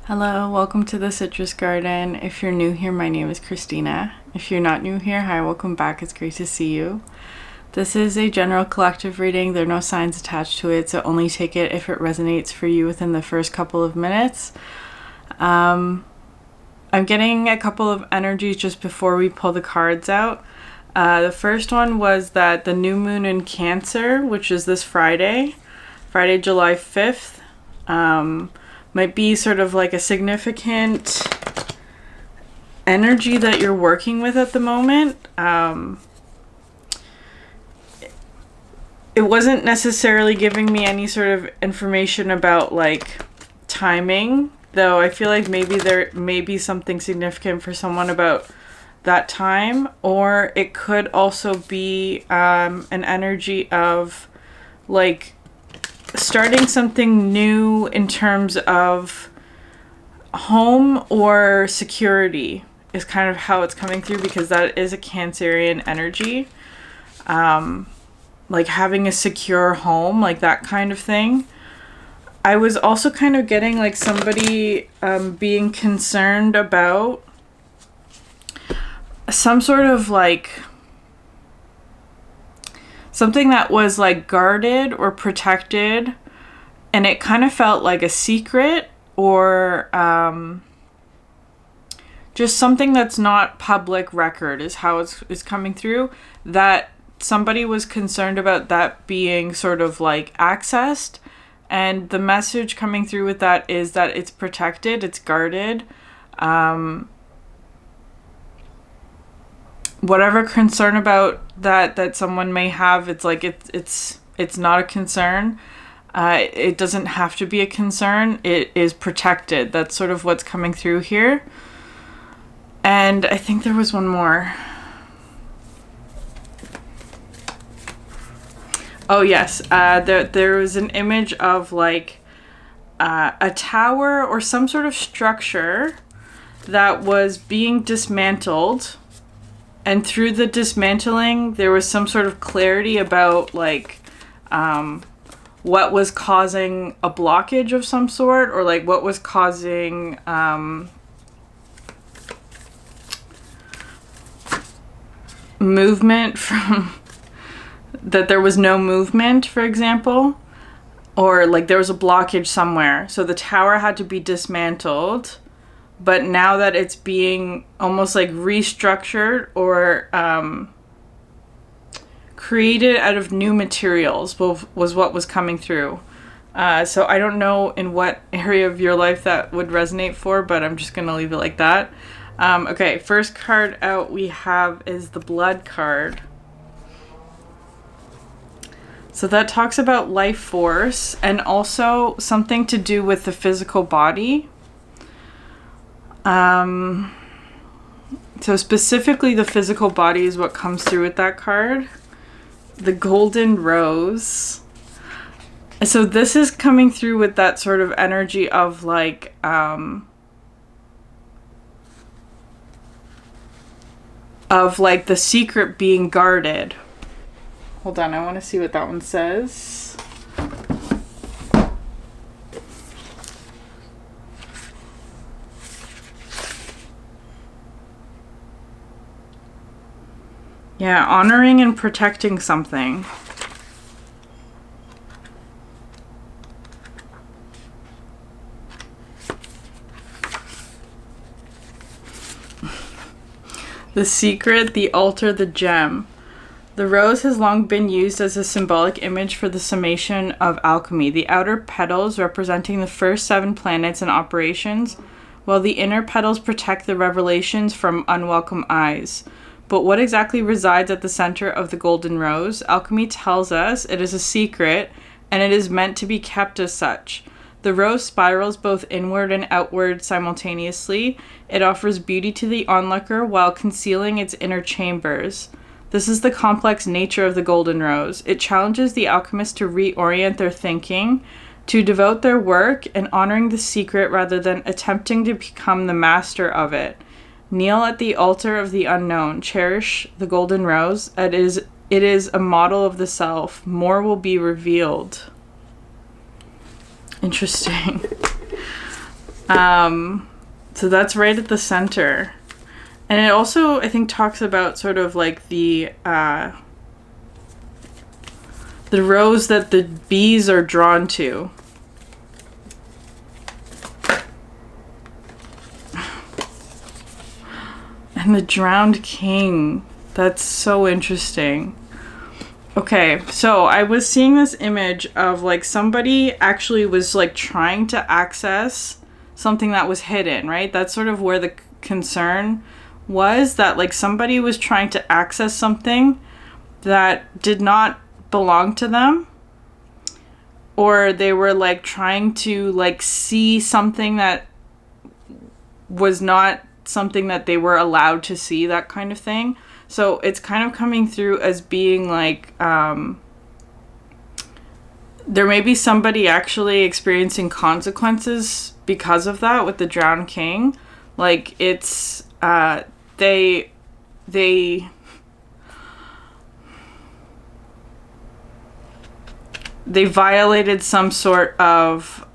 Hello, welcome to the Citrus Garden. If you're new here, my name is Christina. If you're not new here, hi, welcome back. It's great to see you. This is a general collective reading. There are no signs attached to it, so only take it if it resonates for you within the first couple of minutes. I'm getting a couple of energies just before we pull the cards out. The first one was that the new moon in Cancer, which is this Friday, July 5th, might be sort of like a significant energy that you're working with at the moment. It wasn't necessarily giving me any sort of information about like timing, though I feel like maybe there may be something significant for someone about that time, or it could also be an energy of like starting something new in terms of home or security is kind of how it's coming through, because that is a Cancerian energy. Like having a secure home, like that kind of thing. I was also kind of getting like somebody being concerned about some sort of like something that was like guarded or protected, and it kind of felt like a secret, or just something that's not public record is how it's coming through, that somebody was concerned about that being sort of like accessed, and the message coming through with that is that it's protected, it's guarded. Whatever concern about that someone may have, it's like it's not a concern. It doesn't have to be a concern. It is protected. That's sort of what's coming through here. And I think there was one more. Oh yes, there was an image of like a tower or some sort of structure that was being dismantled. And through the dismantling, there was some sort of clarity about like what was causing a blockage of some sort, or like what was causing movement from that there was no movement, for example, or like there was a blockage somewhere. So the tower had to be dismantled. But now that it's being almost like restructured or created out of new materials was what was coming through. So I don't know in what area of your life that would resonate for, but I'm just going to leave it like that. Okay, first card out we have is the Blood card. So that talks about life force and also something to do with the physical body. So specifically the physical body is what comes through with that card. The Golden Rose. So this is coming through with that sort of energy of like, the secret being guarded. Hold on, I want to see what that one says. Yeah, honoring and protecting something. The secret, the altar, the gem. The rose has long been used as a symbolic image for the summation of alchemy. The outer petals representing the first 7 planets in operations, while the inner petals protect the revelations from unwelcome eyes. But what exactly resides at the center of the golden rose? Alchemy tells us it is a secret, and it is meant to be kept as such. The rose spirals both inward and outward simultaneously. It offers beauty to the onlooker while concealing its inner chambers. This is the complex nature of the golden rose. It challenges the alchemist to reorient their thinking, to devote their work in honoring the secret rather than attempting to become the master of it. Kneel at the altar of the unknown. Cherish the golden rose. It is a model of the self. More will be revealed. Interesting. So that's right at the center. And it also, I think, talks about sort of like the rose that the bees are drawn to. And the drowned king. That's so interesting. Okay, so I was seeing this image of like somebody actually was like trying to access something that was hidden, right? That's sort of where the concern was, that like somebody was trying to access something that did not belong to them, or they were like trying to like see something that was not something that they were allowed to see, that kind of thing. So it's kind of coming through as being like there may be somebody actually experiencing consequences because of that with the drowned king. Like it's they violated some sort of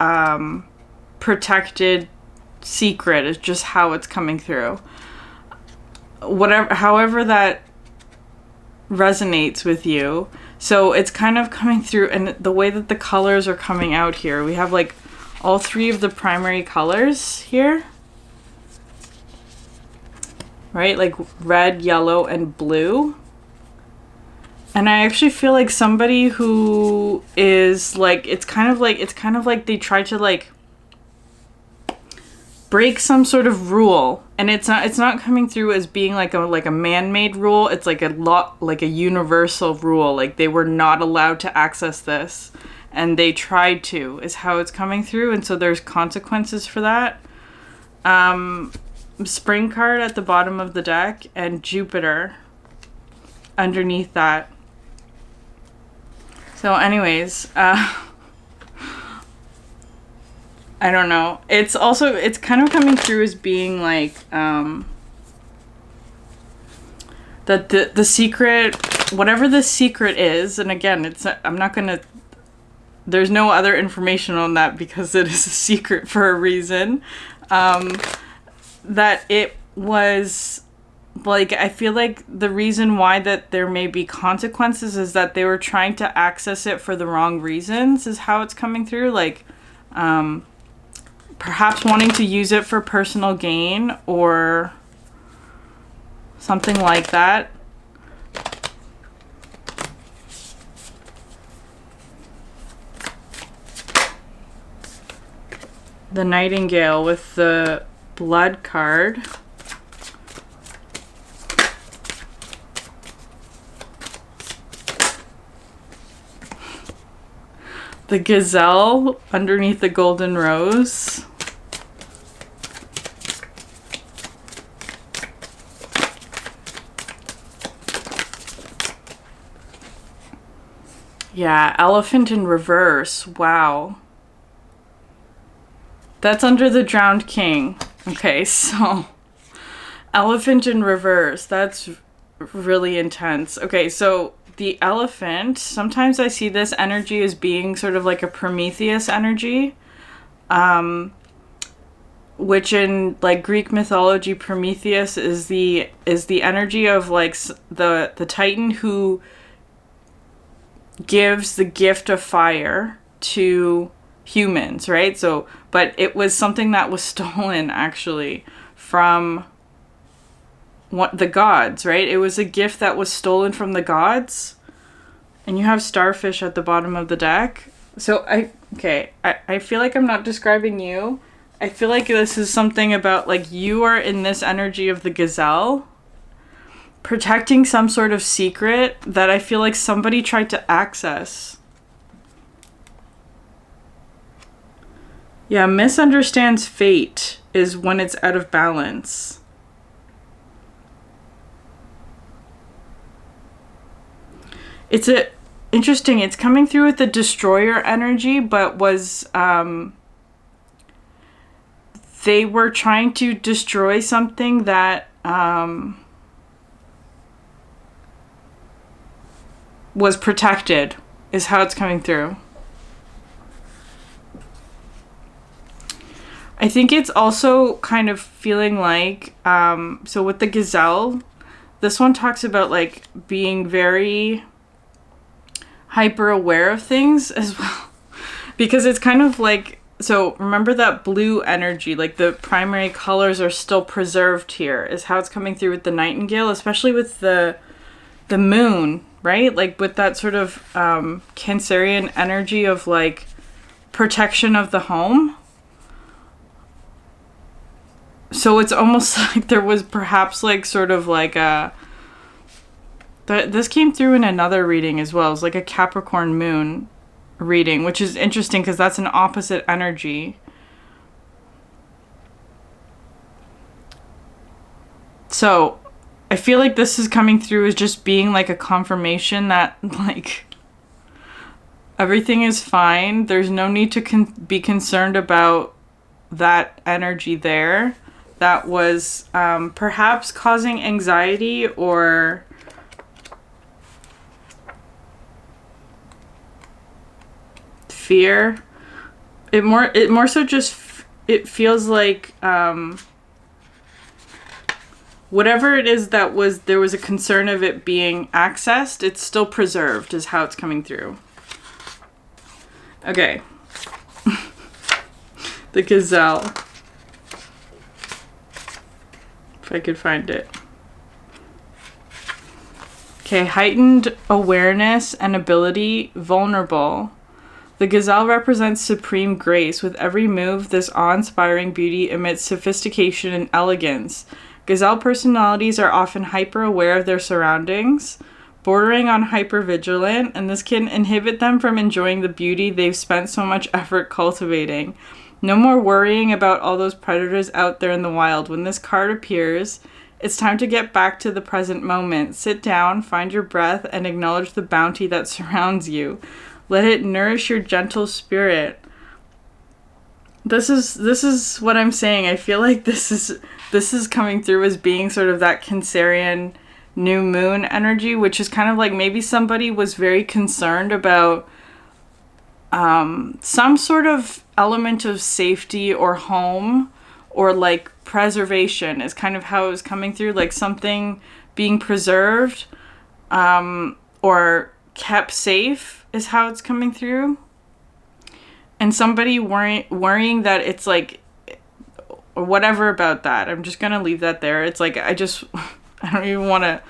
protected secret, is just how it's coming through. However that resonates with you. So it's kind of coming through, and the way that the colors are coming out here, we have like all three of the primary colors here, right? Like red, yellow, and blue. And I actually feel like somebody who is like, it's kind of like they try to like break some sort of rule, and it's not coming through as being like a man-made rule. It's like a universal rule. Like they were not allowed to access this, and they tried to, is how it's coming through. And so there's consequences for that. Spring card at the bottom of the deck, and Jupiter underneath that. So anyways, I don't know. It's kind of coming through as being like that the secret, whatever the secret is, and again, there's no other information on that because it is a secret for a reason. That it was like, I feel like the reason why that there may be consequences is that they were trying to access it for the wrong reasons, is how it's coming through. Like, perhaps wanting to use it for personal gain or something like that. The Nightingale with the Blood card. The Gazelle underneath the Golden Rose. Yeah, Elephant in reverse. Wow. That's under the Drowned King. Okay, so Elephant in reverse. That's really intense. Okay, so the elephant, sometimes I see this energy as being sort of like a Prometheus energy, which in like Greek mythology, Prometheus is the energy of like the Titan who gives the gift of fire to humans, right? So, but it was something that was stolen actually from the gods, right? It was a gift that was stolen from the gods. And you have starfish at the bottom of the deck. So I feel like I'm not describing you. I feel like this is something about like you are in this energy of the gazelle, protecting some sort of secret that I feel like somebody tried to access. Yeah, misunderstands fate is when it's out of balance. It's interesting. It's coming through with the destroyer energy, but was they were trying to destroy something that was protected, is how it's coming through. I think it's also kind of feeling like, so with the gazelle, this one talks about like being very hyper aware of things as well. Because it's kind of like, so remember that blue energy, like the primary colors are still preserved here, is how it's coming through with the nightingale, especially with the moon, right? Like with that sort of Cancerian energy of like protection of the home. So it's almost like there was perhaps like sort of like this came through in another reading as well. It's like a Capricorn moon reading, which is interesting because that's an opposite energy. So I feel like this is coming through as just being like a confirmation that like everything is fine. There's no need to be concerned about that energy there that was perhaps causing anxiety or fear. It more so just it feels like whatever it is that there was a concern of it being accessed, it's still preserved is how it's coming through. Okay. The gazelle. If I could find it. Okay, heightened awareness and ability, vulnerable. The gazelle represents supreme grace. With every move, this awe-inspiring beauty emits sophistication and elegance. Gazelle personalities are often hyper-aware of their surroundings, bordering on hyper-vigilant, and this can inhibit them from enjoying the beauty they've spent so much effort cultivating. No more worrying about all those predators out there in the wild. When this card appears, it's time to get back to the present moment. Sit down, find your breath, and acknowledge the bounty that surrounds you. Let it nourish your gentle spirit. This is what I'm saying. I feel like this is coming through as being sort of that Cancerian new moon energy, which is kind of like maybe somebody was very concerned about some sort of element of safety or home or like preservation is kind of how it was coming through, like something being preserved or kept safe is how it's coming through. And somebody worrying that it's like, or whatever about that. I'm just going to leave that there. It's like, I don't even want to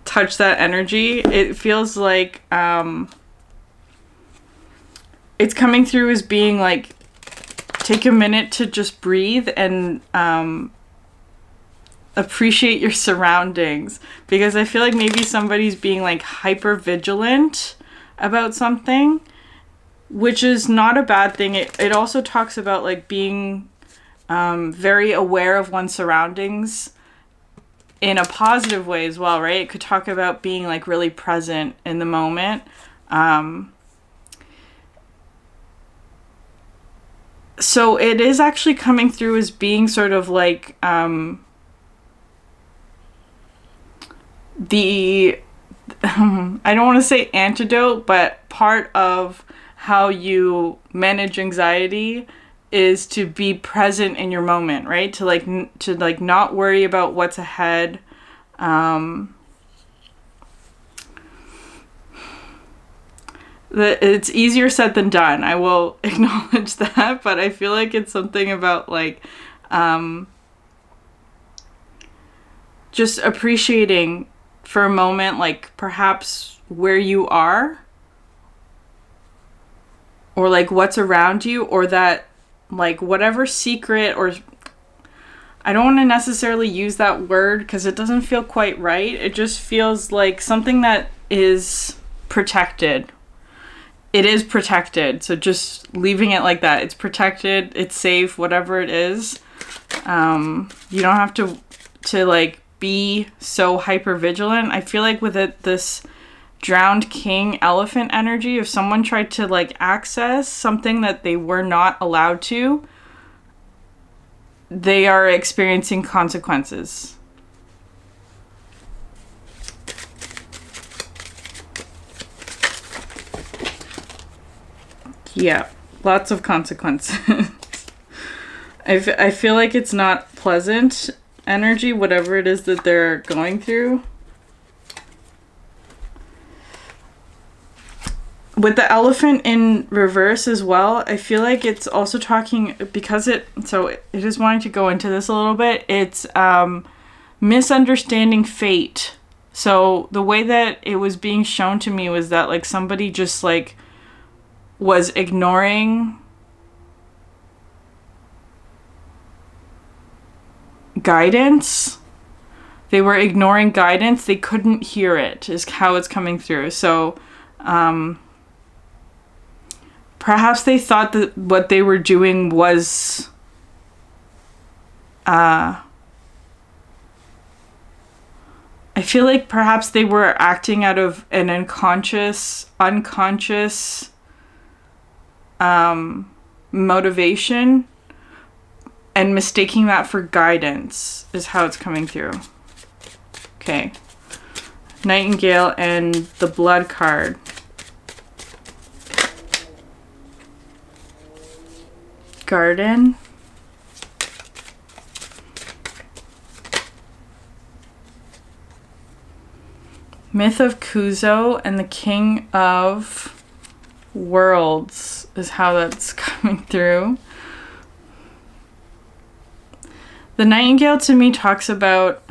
touch that energy. It feels like it's coming through as being like, take a minute to just breathe and appreciate your surroundings. Because I feel like maybe somebody's being like hyper vigilant about something, which is not a bad thing. It also talks about like being very aware of one's surroundings in a positive way as well, right? It could talk about being like really present in the moment. So it is actually coming through as being sort of like the I don't want to say antidote, but part of how you manage anxiety is to be present in your moment, right? To like not worry about what's ahead. It's easier said than done. I will acknowledge that, but I feel like it's something about like just appreciating for a moment, like perhaps where you are or like what's around you, or that like whatever secret, or I don't want to necessarily use that word because it doesn't feel quite right. It just feels like something that is protected. It is protected. So just leaving it like that. It's protected. It's safe. Whatever it is. You don't have to like be so hyper vigilant. I feel like with it, this drowned king elephant energy, if someone tried to like access something that they were not allowed to, they are experiencing consequences. Yeah. Lots of consequences. I feel like it's not pleasant energy, whatever it is that they're going through. With the elephant in reverse as well, I feel like it's also talking, because it is wanting to go into this a little bit, it's misunderstanding fate. So the way that it was being shown to me was that, like, somebody just, like, was ignoring guidance. They were ignoring guidance. They couldn't hear it, is how it's coming through. So, perhaps they thought that what they were doing was I feel like perhaps they were acting out of an unconscious motivation and mistaking that for guidance is how it's coming through. Okay. Nightingale and the Blood card. Garden. Myth of Kuzo and the King of Worlds is how that's coming through. The Nightingale to me talks about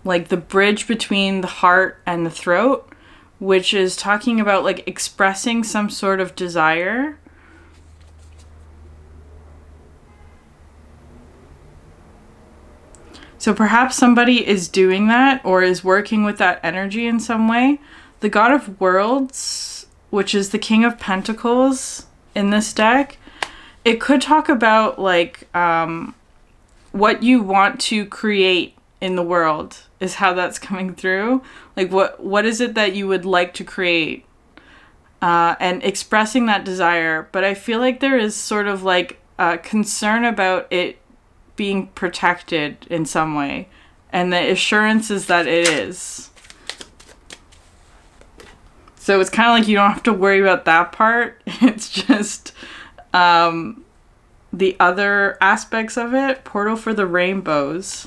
like the bridge between the heart and the throat, which is talking about like expressing some sort of desire. So perhaps somebody is doing that or is working with that energy in some way. The God of Worlds, which is the King of Pentacles in this deck, it could talk about like what you want to create in the world is how that's coming through. Like what is it that you would like to create? And expressing that desire. But I feel like there is sort of like a concern about it being protected in some way, and the assurance is that it is. So it's kind of like you don't have to worry about that part. It's just the other aspects of it. Portal for the Rainbows.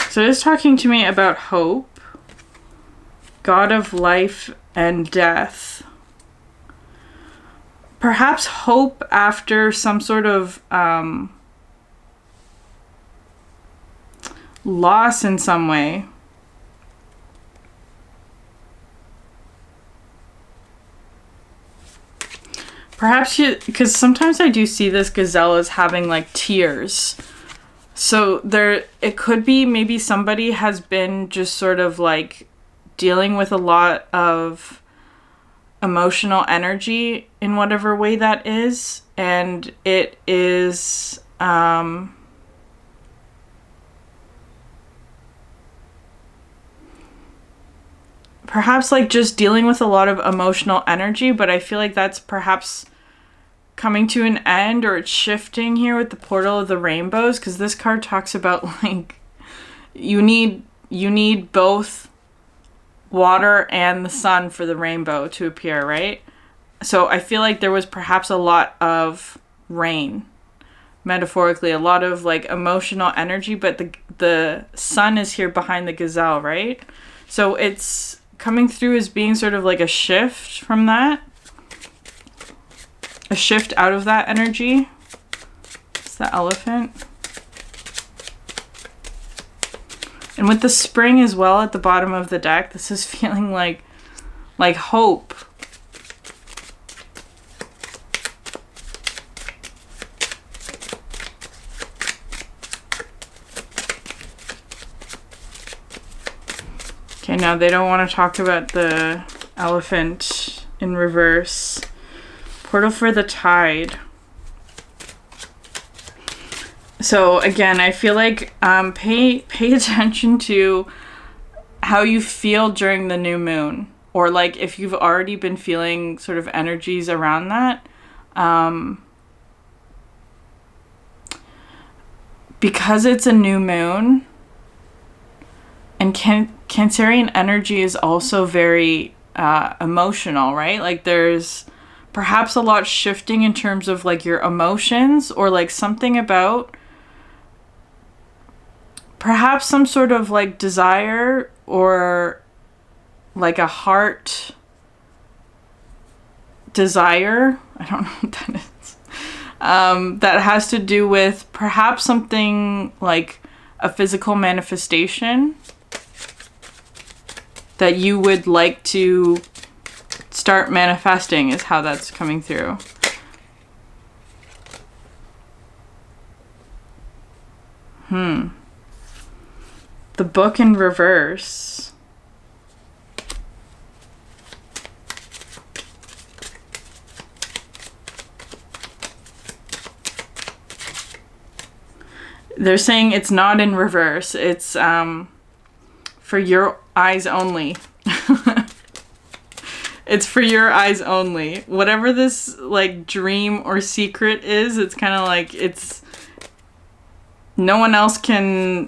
So it is talking to me about hope, God of life and death. Perhaps hope after some sort of loss in some way. Perhaps because sometimes I do see this gazelle as having like tears. So it could be maybe somebody has been just sort of like dealing with a lot of emotional energy in whatever way that is, and it is perhaps like just dealing with a lot of emotional energy, but I feel like that's perhaps coming to an end, or it's shifting here with the Portal of the Rainbows, because this card talks about like you need both water and the sun for the rainbow to appear, right? So I feel like there was perhaps a lot of rain, metaphorically, a lot of like emotional energy, but the sun is here behind the gazelle, right? So it's coming through as being sort of like a shift from that, a shift out of that energy. It's the elephant. And with the spring as well at the bottom of the deck, this is feeling like hope. Okay, now they don't want to talk about the elephant in reverse. Portal for the Tide. So again, I feel like pay attention to how you feel during the new moon, or like if you've already been feeling sort of energies around that. Because it's a new moon, and Cancerian energy is also very emotional, right? Like there's perhaps a lot shifting in terms of like your emotions, or like something about perhaps some sort of like desire, or like a heart desire. I don't know what that is. That has to do with perhaps something like a physical manifestation that you would like to start manifesting, is how that's coming through. The book in reverse. They're saying it's not in reverse. It's for your eyes only. It's for your eyes only. Whatever this like dream or secret is, it's kind of like it's no one else can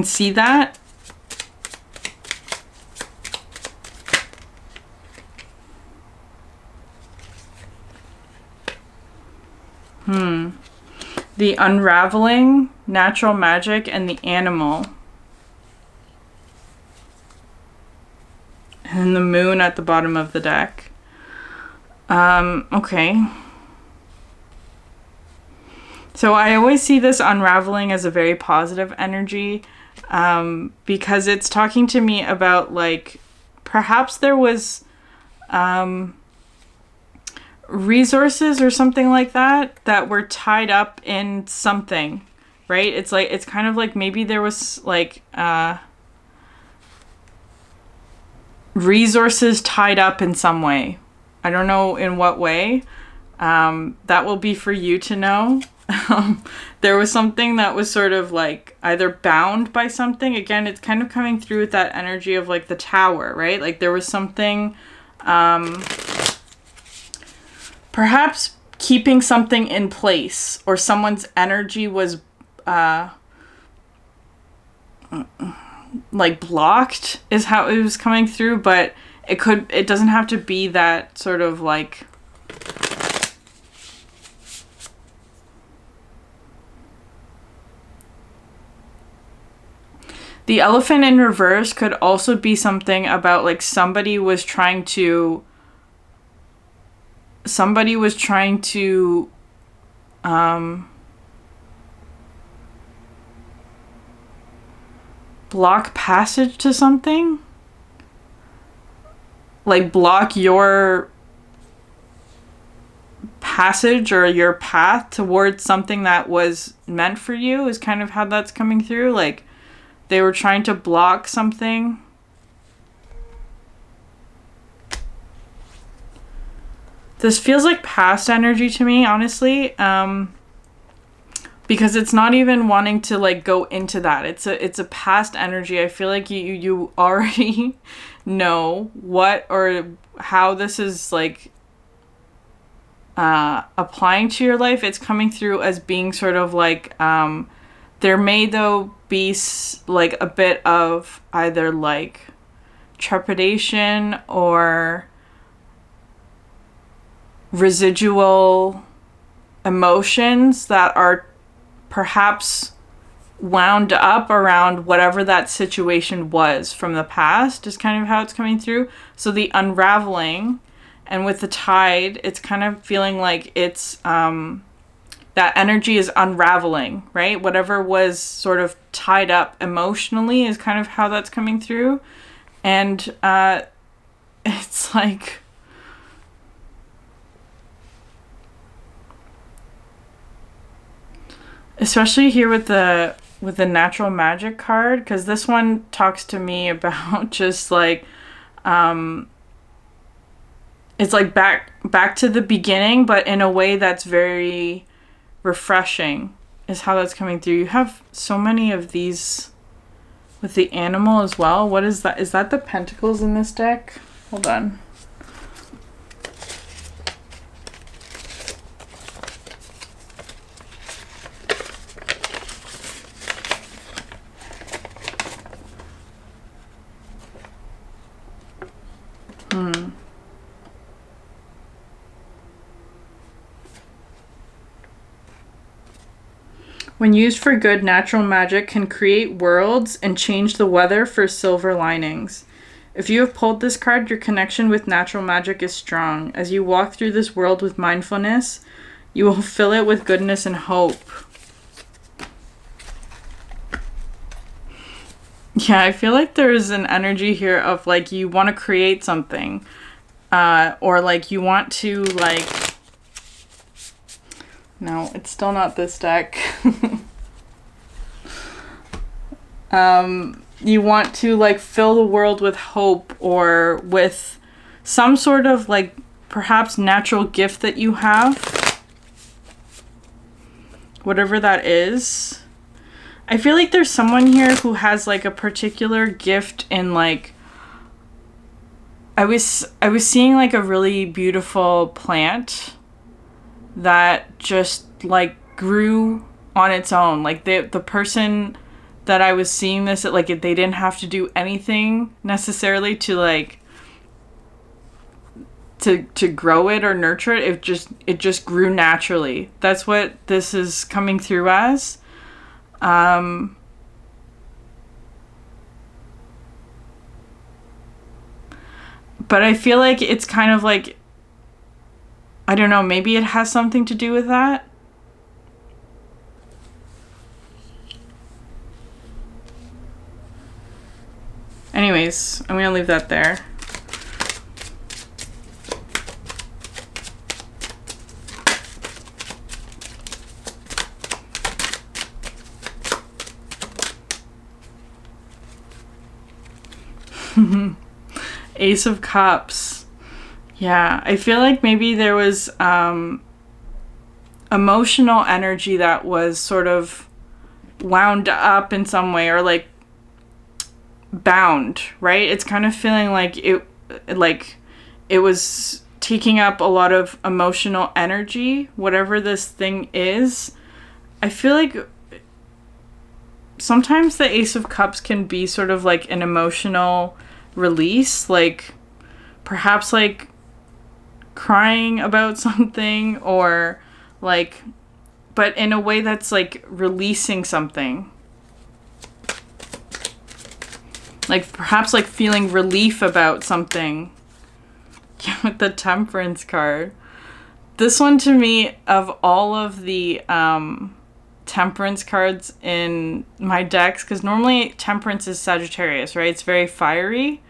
see that. The unraveling, natural magic, and the animal. And the moon at the bottom of the deck. Okay. So I always see this unraveling as a very positive energy, because it's talking to me about like perhaps there was resources or something like that were tied up in something, right? It's like, it's kind of like maybe there was like resources tied up in some way. I don't know in what way. That will be for you to know. There was something that was sort of like either bound by something. Again, it's kind of coming through with that energy of like the tower, right? Like there was something, perhaps keeping something in place, or someone's energy was like blocked, is how it was coming through. But it doesn't have to be that sort of like the elephant in reverse could also be something about like somebody was trying to block passage to something, like block your passage or your path towards something that was meant for you, is kind of how that's coming through. Like they were trying to block something. This feels like past energy to me, honestly, because it's not even wanting to like go into that. It's a past energy. I feel like you already know what or how this is like applying to your life. It's coming through as being sort of like there may though be like a bit of either like trepidation or residual emotions that are perhaps wound up around whatever that situation was from the past, is kind of how it's coming through. So the unraveling, and with the tide, it's kind of feeling like it's that energy is unraveling, right? Whatever was sort of tied up emotionally is kind of how that's coming through. And it's like especially here with the natural magic card, because this one talks to me about just like it's like back to the beginning, but in a way that's very refreshing, is how that's coming through. You have so many of these with the animal as well. What is that? Is that the pentacles in this deck? Hold on. When used for good, natural magic can create worlds and change the weather for silver linings. If you have pulled this card, your connection with natural magic is strong. As you walk through this world with mindfulness, you will fill it with goodness and hope. Yeah, I feel like there's an energy here of like you want to create something. Or like you want to like... No, it's still not this deck. You want to like fill the world with hope or with some sort of like perhaps natural gift that you have. Whatever that is. I feel like there's someone here who has like a particular gift in like... I was seeing like a really beautiful plant that just like grew on its own. Like the person that I was seeing this at, like they didn't have to do anything necessarily to like to grow it or nurture it. It just grew naturally. That's what this is coming through as. But I feel like it's kind of like, I don't know, maybe it has something to do with that. Anyways, I'm gonna leave that there. Ace of Cups. Yeah, I feel like maybe there was emotional energy that was sort of wound up in some way, or like bound, right? It's kind of feeling like it was taking up a lot of emotional energy, whatever this thing is. I feel like sometimes the Ace of Cups can be sort of like an emotional release, like perhaps like crying about something, or like, but in a way that's like releasing something. Like perhaps like feeling relief about something. Yeah, with the Temperance card. This one to me, of all of the Temperance cards in my decks, because normally Temperance is Sagittarius, right? It's very fiery,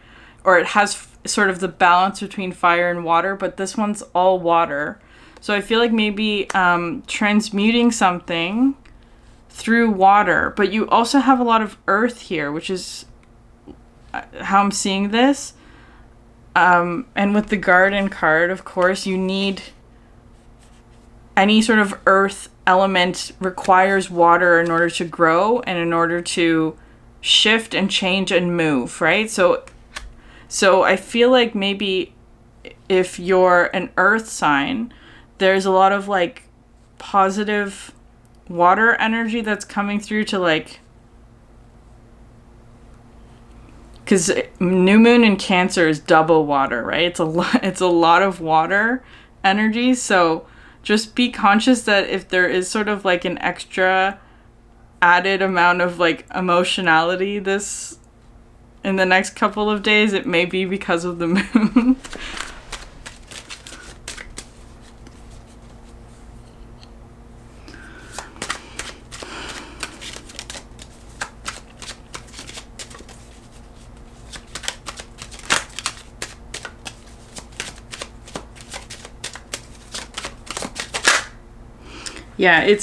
or it has sort of the balance between fire and water, but this one's all water. So I feel like maybe transmuting something through water, but you also have a lot of earth here, which is how I'm seeing this. And with the Garden card, of course, you need any sort of earth element requires water in order to grow and in order to shift and change and move, right? So I feel like maybe if you're an earth sign, there's a lot of like positive water energy that's coming through to like, because new moon in Cancer is double water, right? It's a lot of water energy. So just be conscious that if there is sort of like an extra added amount of like emotionality this in the next couple of days, it may be because of the moon. Yeah,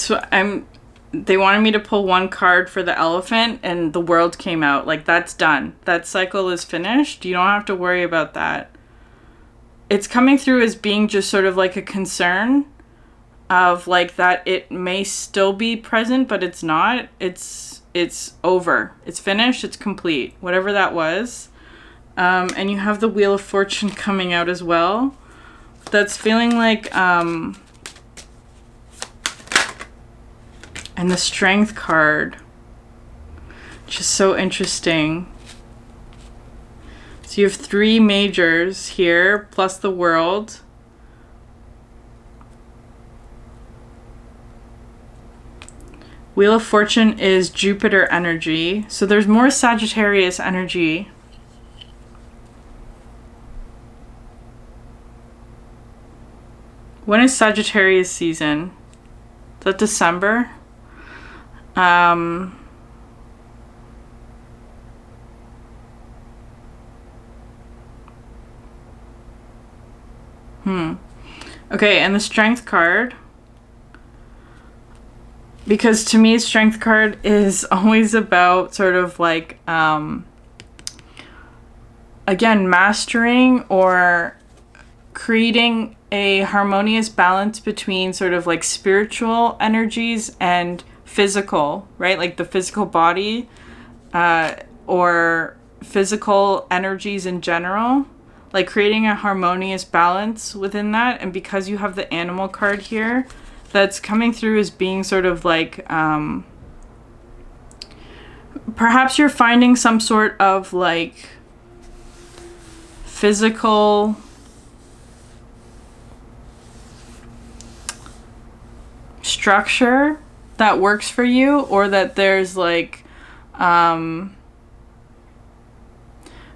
they wanted me to pull one card for the Elephant, and the World came out. Like, that's done. That cycle is finished. You don't have to worry about that. It's coming through as being just sort of like a concern of like that it may still be present, but it's not. It's over. It's finished. It's complete. Whatever that was. And you have the Wheel of Fortune coming out as well. That's feeling like... and the Strength card, which is so interesting. So you have 3 majors here, plus the World. Wheel of Fortune is Jupiter energy. So there's more Sagittarius energy. When is Sagittarius season? Is that December? Okay, and the Strength card. Because to me, Strength card is always about sort of like, again, mastering or creating a harmonious balance between sort of like spiritual energies and physical, right? Like the physical body, or physical energies in general. Like creating a harmonious balance within that. And because you have the animal card here, that's coming through as being sort of like, perhaps you're finding some sort of like physical structure that works for you, or that there's like,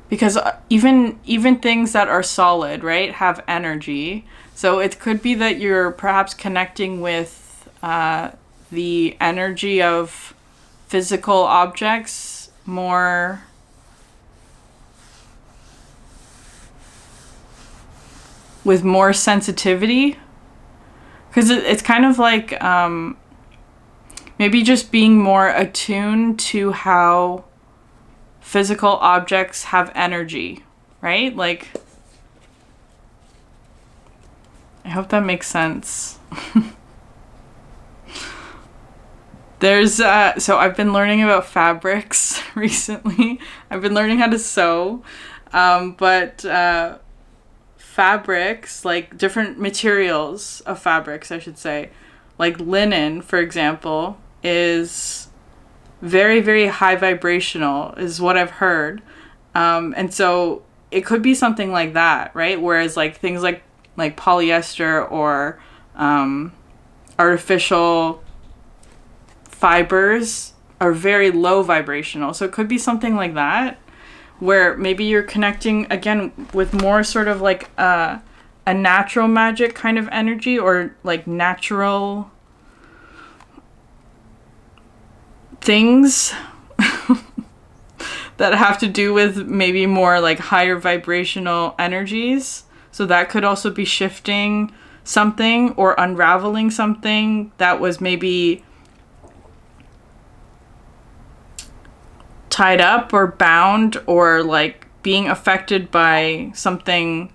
because even things that are solid, right, have energy. So it could be that you're perhaps connecting with the energy of physical objects more with more sensitivity. Because it's kind of like maybe just being more attuned to how physical objects have energy, right? Like, I hope that makes sense. There's, so I've been learning about fabrics recently. I've been learning how to sew, but fabrics, like different materials of fabrics, I should say, like linen, for example, is very, very high vibrational, is what I've heard. And so it could be something like that, right? Whereas like things like polyester or artificial fibers are very low vibrational. So it could be something like that, where maybe you're connecting again with more sort of like a natural magic kind of energy, or like natural things that have to do with maybe more like higher vibrational energies. So that could also be shifting something or unraveling something that was maybe tied up or bound, or like being affected by something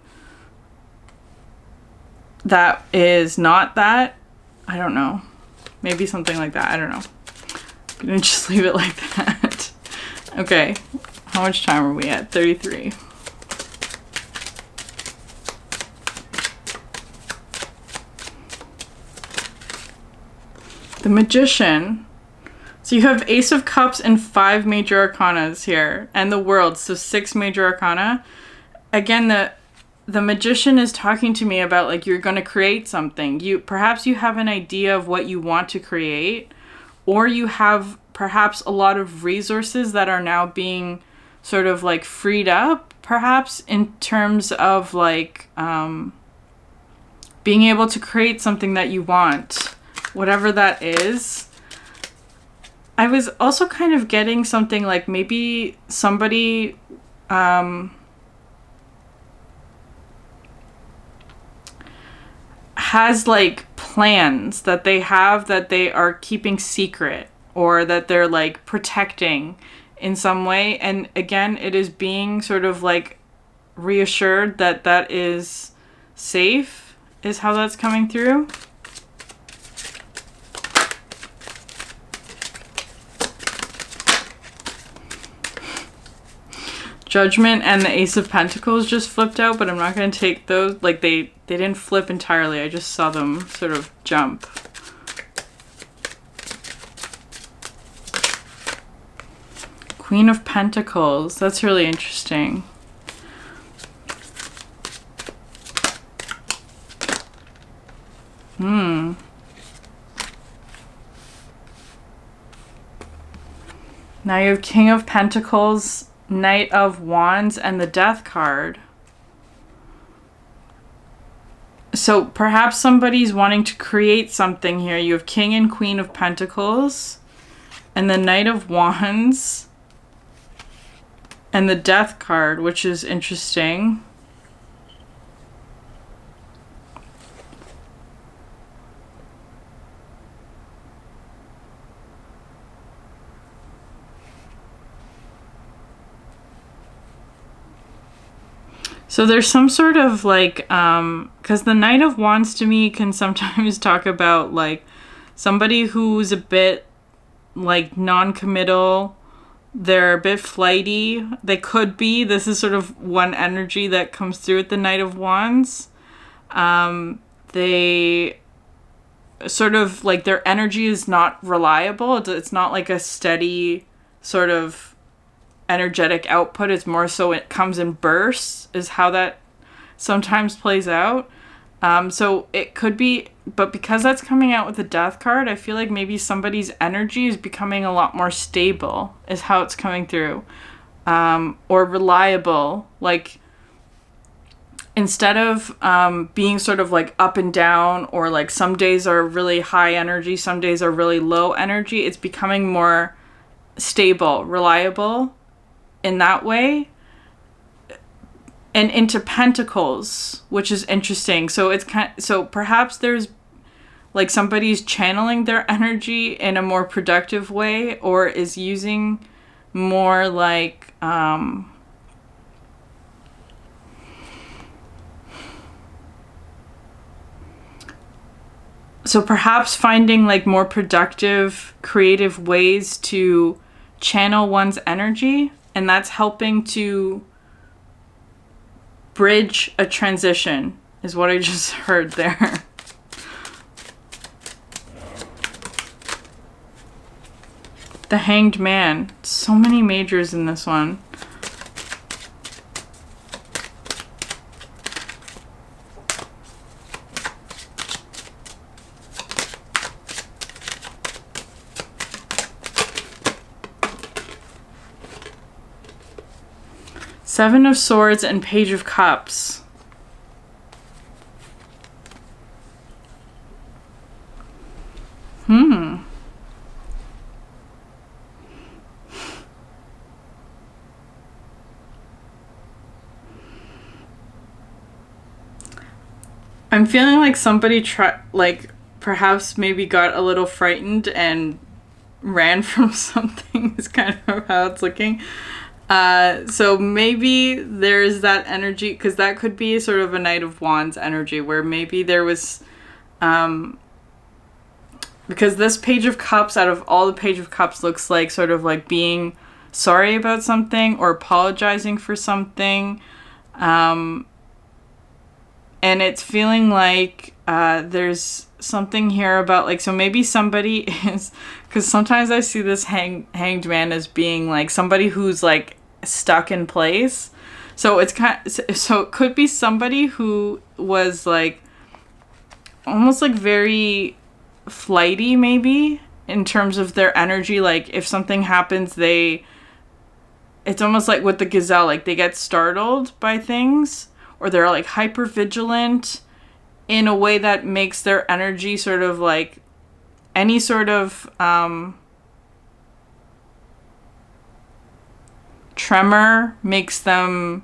that is not that. I don't know. Maybe something like that. I don't know. I'm gonna just leave it like that. Okay. How much time are we at? 33. The Magician. So you have Ace of Cups and 5 major arcanas here, and the World, so 6 major arcana. Again, the Magician is talking to me about like you're going to create something. Perhaps you have an idea of what you want to create, or you have perhaps a lot of resources that are now being sort of like freed up, perhaps in terms of like being able to create something that you want, whatever that is. I was also kind of getting something like maybe somebody has like plans that they have that they are keeping secret, or that they're like protecting in some way. And again, it is being sort of like reassured that that is safe, is how that's coming through. Judgment and the Ace of Pentacles just flipped out, but I'm not going to take those. Like they didn't flip entirely. I just saw them sort of jump. Queen of Pentacles. That's really interesting. Now you have King of Pentacles, Knight of Wands, and the Death card. So perhaps somebody's wanting to create something here. You have King and Queen of Pentacles, and the Knight of Wands, and the Death card, which is interesting. So there's some sort of like, because the Knight of Wands to me can sometimes talk about like somebody who's a bit like non-committal. They're a bit flighty. They could be. This is sort of one energy that comes through with the Knight of Wands. They sort of like their energy is not reliable. It's not like a steady sort of energetic output. It's more so it comes in bursts is how that sometimes plays out. So it could be, but because that's coming out with the Death card, I feel like maybe somebody's energy is becoming a lot more stable is how it's coming through. Or reliable. Like instead of being sort of like up and down, or like some days are really high energy, some days are really low energy, it's becoming more stable, reliable in that way. And into Pentacles, which is interesting. So it's so perhaps there's like somebody's channeling their energy in a more productive way, or is using more like so perhaps finding like more productive, creative ways to channel one's energy, and that's helping to bridge a transition, is what I just heard there. The Hanged Man. So many majors in this one. Seven of Swords and Page of Cups. I'm feeling like somebody perhaps maybe got a little frightened and ran from something is kind of how it's looking. So maybe there's that energy, because that could be sort of a Knight of Wands energy where maybe there was, because this Page of Cups, out of all the Page of Cups, looks like sort of like being sorry about something or apologizing for something. And it's feeling like there's something here about like, so maybe somebody is, because sometimes I see this hanged man as being like somebody who's like stuck in place. So it's so it could be somebody who was like almost like very flighty, maybe in terms of their energy. Like if something happens, it's almost like with the gazelle, like they get startled by things, or they're like hyper vigilant in a way that makes their energy sort of like any sort of tremor makes them,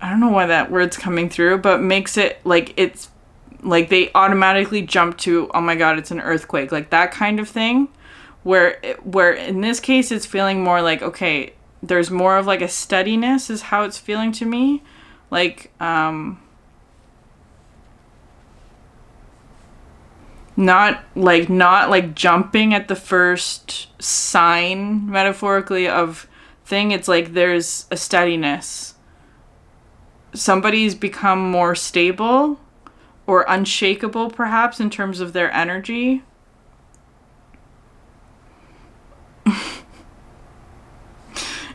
I don't know why that word's coming through, but makes it like it's like they automatically jump to, oh my god, it's an earthquake, like that kind of thing, where in this case it's feeling more like, okay, there's more of like a steadiness is how it's feeling to me. Like not like jumping at the first sign metaphorically of thing. It's like there's a steadiness. Somebody's become more stable or unshakable perhaps in terms of their energy.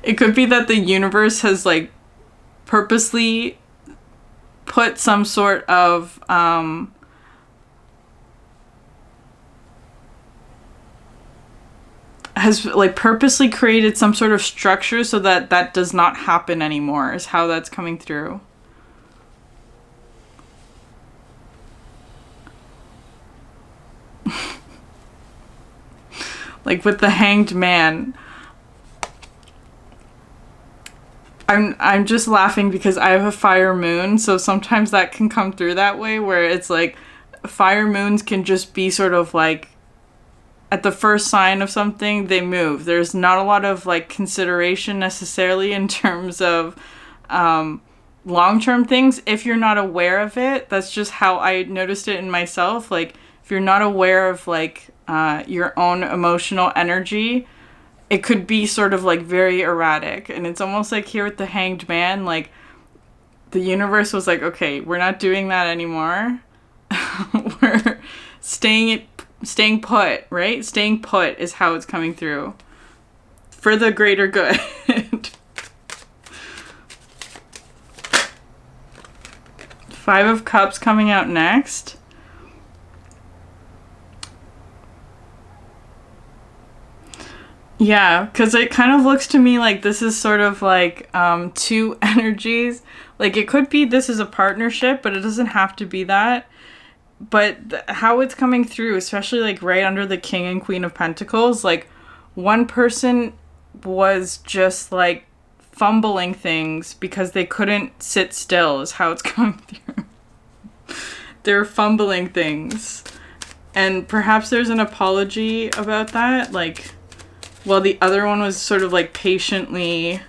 It could be that the universe has like purposely put some sort of has like purposely created some sort of structure so that that does not happen anymore, is how that's coming through. Like with the Hanged Man. I'm just laughing because I have a fire moon, so sometimes that can come through that way, where it's like fire moons can just be sort of like at the first sign of something, they move. There's not a lot of like consideration necessarily in terms of long-term things if you're not aware of it. That's just how I noticed it in myself. Like if you're not aware of like your own emotional energy, it could be sort of like very erratic. And it's almost like here with the Hanged Man, like the universe was like, okay, we're not doing that anymore. We're staying put, right? Staying put is how it's coming through. For the greater good. Five of Cups coming out next. Yeah, because it kind of looks to me like this is sort of like two energies. Like it could be this is a partnership, but it doesn't have to be that. But how it's coming through, especially like right under the King and Queen of Pentacles, like one person was just like fumbling things because they couldn't sit still, is how it's coming through. They're fumbling things. And perhaps there's an apology about that, like, while the other one was sort of like patiently,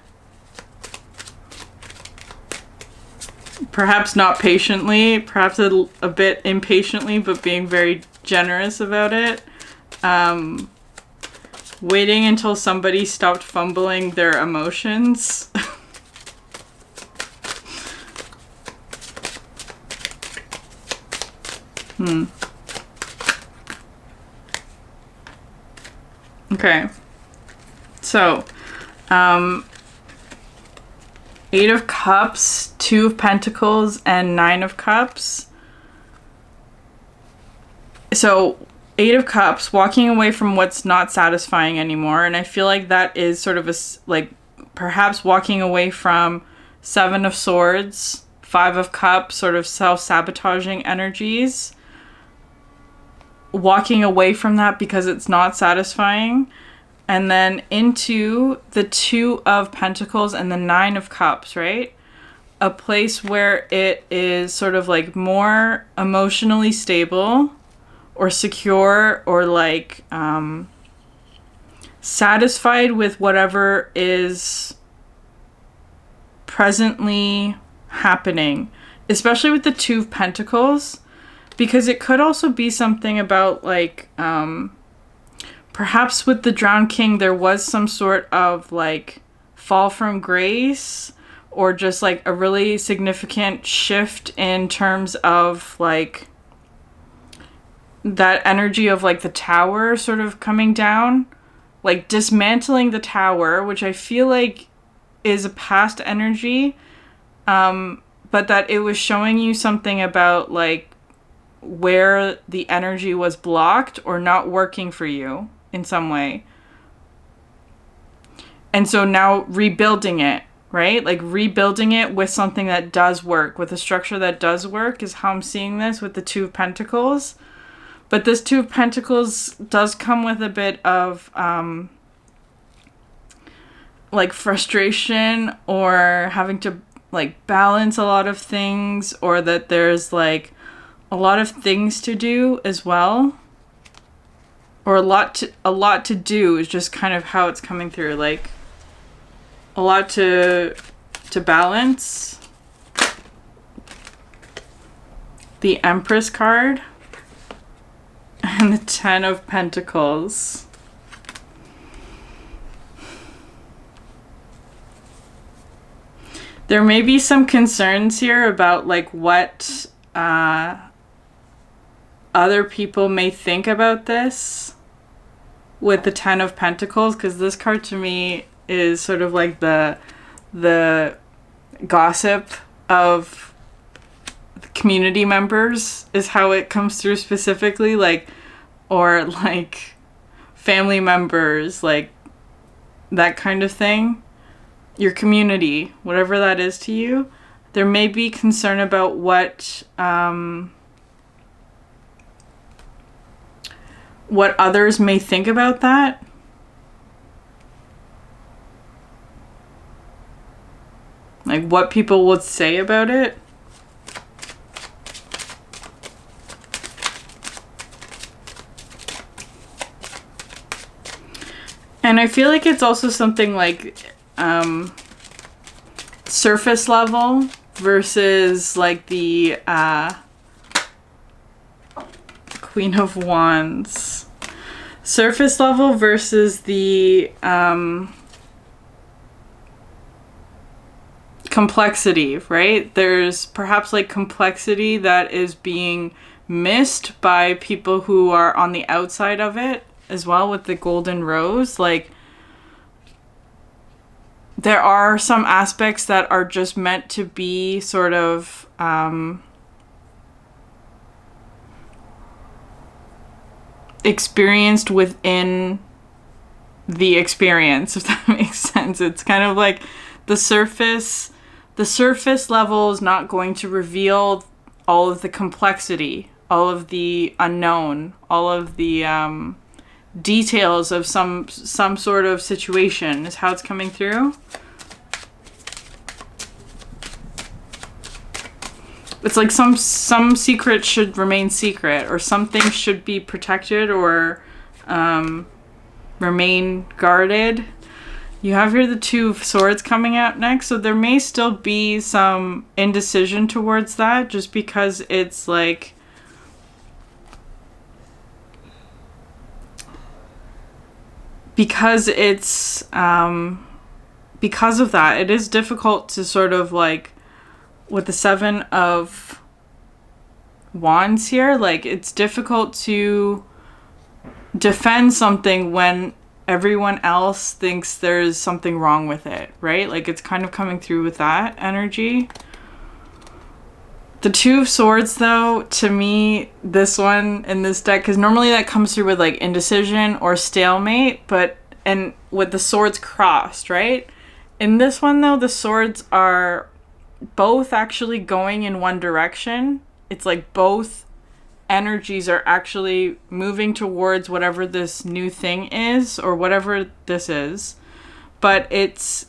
perhaps not patiently, perhaps a bit impatiently, but being very generous about it. Waiting until somebody stopped fumbling their emotions. Okay. So, Eight of Cups, Two of Pentacles, and Nine of Cups. So, Eight of Cups, walking away from what's not satisfying anymore. And I feel like that is sort of like, perhaps walking away from Seven of Swords, Five of Cups, sort of self-sabotaging energies. Walking away from that because it's not satisfying. And then into the Two of Pentacles and the Nine of Cups, right? A place where it is sort of like more emotionally stable or secure or like satisfied with whatever is presently happening. Especially with the Two of Pentacles. Because it could also be something about like... perhaps with the Drowned King, there was some sort of like fall from grace or just like a really significant shift in terms of like that energy of like the tower sort of coming down, like dismantling the tower, which I feel like is a past energy, but that it was showing you something about like where the energy was blocked or not working for you in some way. And so now rebuilding it, right? Like rebuilding it with something that does work, with a structure that does work is how I'm seeing this with the Two of Pentacles. But this Two of Pentacles does come with a bit of like frustration or having to like balance a lot of things, or that there's like a lot of things to do as well. Or a lot to do is just kind of how it's coming through. Like a lot to balance. The Empress card. And the Ten of Pentacles. There may be some concerns here about like what other people may think about this with the Ten of Pentacles, because this card to me is sort of like the gossip of the community members is how it comes through specifically, like, or like family members, like that kind of thing, your community, whatever that is to you, there may be concern about what others may think about that. Like what people would say about it. And I feel like it's also something like surface level versus like the Queen of Wands. Surface level versus the complexity, right? There's perhaps like complexity that is being missed by people who are on the outside of it as well, with the golden rose. Like there are some aspects that are just meant to be sort of experienced within the experience, if that makes sense. It's kind of like the surface level is not going to reveal all of the complexity, all of the unknown, all of the details of some sort of situation is how it's coming through. It's like some secret should remain secret, or something should be protected or remain guarded. You have here the Two of Swords coming out next, so there may still be some indecision towards that, just because it's like because of that, it is difficult to sort of like, with the Seven of Wands here, like it's difficult to defend something when everyone else thinks there's something wrong with it, right? Like it's kind of coming through with that energy. The Two of Swords, though, to me, this one in this deck, because normally that comes through with like indecision or stalemate, and with the swords crossed, right? In this one, though, the swords are both actually going in one direction. It's like both energies are actually moving towards whatever this new thing is, or whatever this is. But it's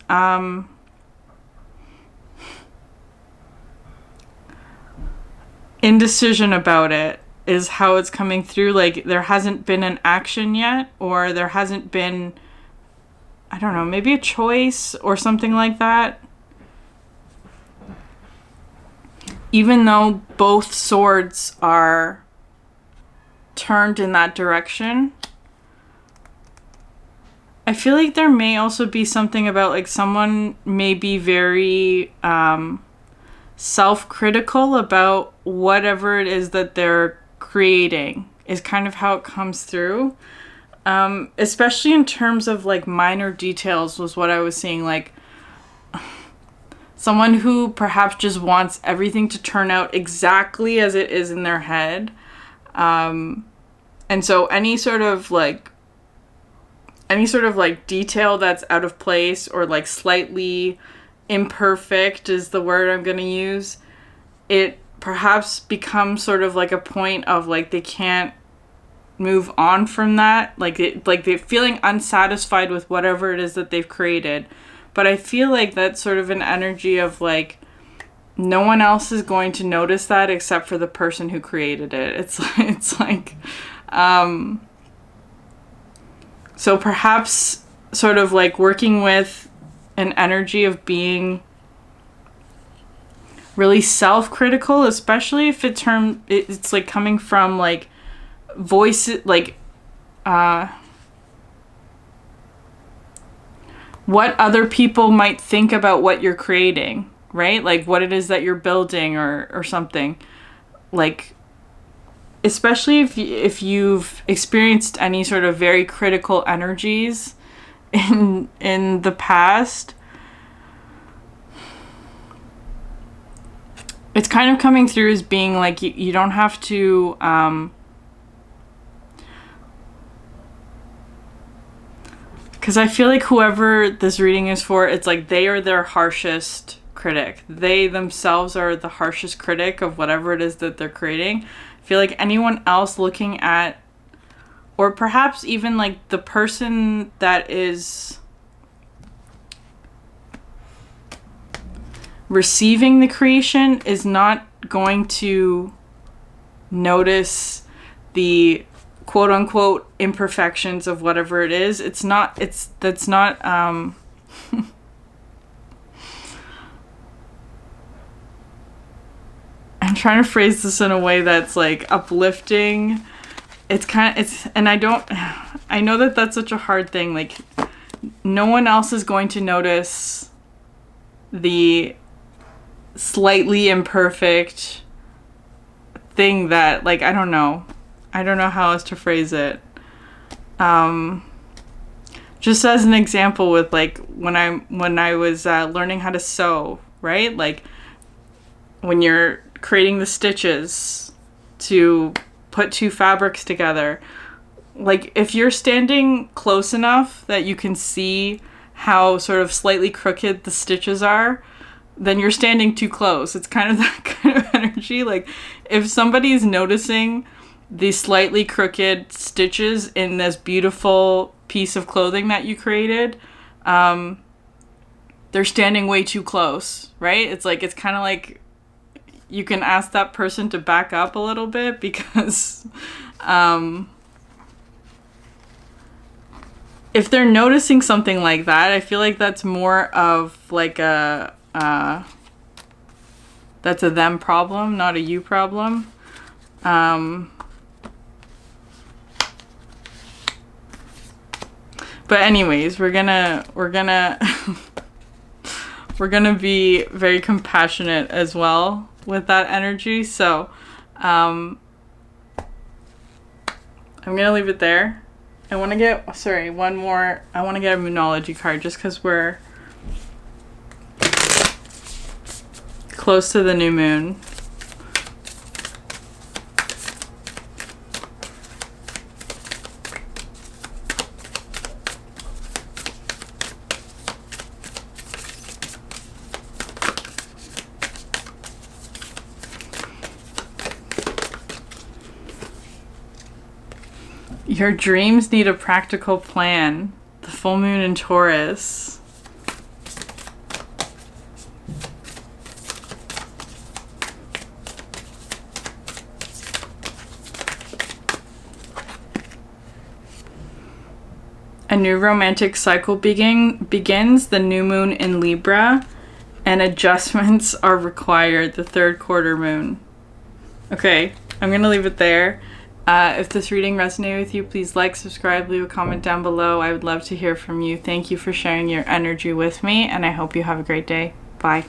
indecision about it is how it's coming through. Like there hasn't been an action yet, or there hasn't been, I don't know, maybe a choice or something like that. Even though both swords are turned in that direction, I feel like there may also be something about like someone may be very self-critical about whatever it is that they're creating, is kind of how it comes through. Especially in terms of like minor details was what I was seeing. Like someone who perhaps just wants everything to turn out exactly as it is in their head. And so any sort of like detail that's out of place or like slightly imperfect is the word I'm going to use. It perhaps becomes sort of like a point of like they can't move on from that. Like they're feeling unsatisfied with whatever it is that they've created. But I feel like that's sort of an energy of like no one else is going to notice that except for the person who created it. It's like so perhaps sort of like working with an energy of being really self-critical, especially if it's like coming from like voices, like what other people might think about what you're creating, right? Like what it is that you're building or something. Like especially if you've experienced any sort of very critical energies in the past, it's kind of coming through as being like you don't have to Because I feel like whoever this reading is for, it's like they are their harshest critic. They themselves are the harshest critic of whatever it is that they're creating. I feel like anyone else looking at, or perhaps even like the person that is receiving the creation is not going to notice the quote unquote imperfections of whatever it is. That's not I'm trying to phrase this in a way that's like uplifting. And I know that that's such a hard thing. Like, no one else is going to notice the slightly imperfect thing that, like, I don't know how else to phrase it. Just as an example, with like when I was learning how to sew, right? Like when you're creating the stitches to put two fabrics together, like if you're standing close enough that you can see how sort of slightly crooked the stitches are, then you're standing too close. It's kind of that kind of energy. Like if somebody's noticing the slightly crooked stitches in this beautiful piece of clothing that you created, they're standing way too close, right? It's like, it's kind of like you can ask that person to back up a little bit, because if they're noticing something like that, I feel like that's more of like that's a them problem, not a you problem. But anyways, we're gonna we're gonna be very compassionate as well with that energy. So I'm gonna leave it there. I want to get one more. I want to get a Moonology card just because we're close to the new moon. Your dreams need a practical plan. The full moon in Taurus. A new romantic cycle begins, the new moon in Libra, and adjustments are required, the third quarter moon. Okay, I'm going to leave it there. If this reading resonated with you, please like, subscribe, leave a comment down below. I would love to hear from you. Thank you for sharing your energy with me, and I hope you have a great day. Bye.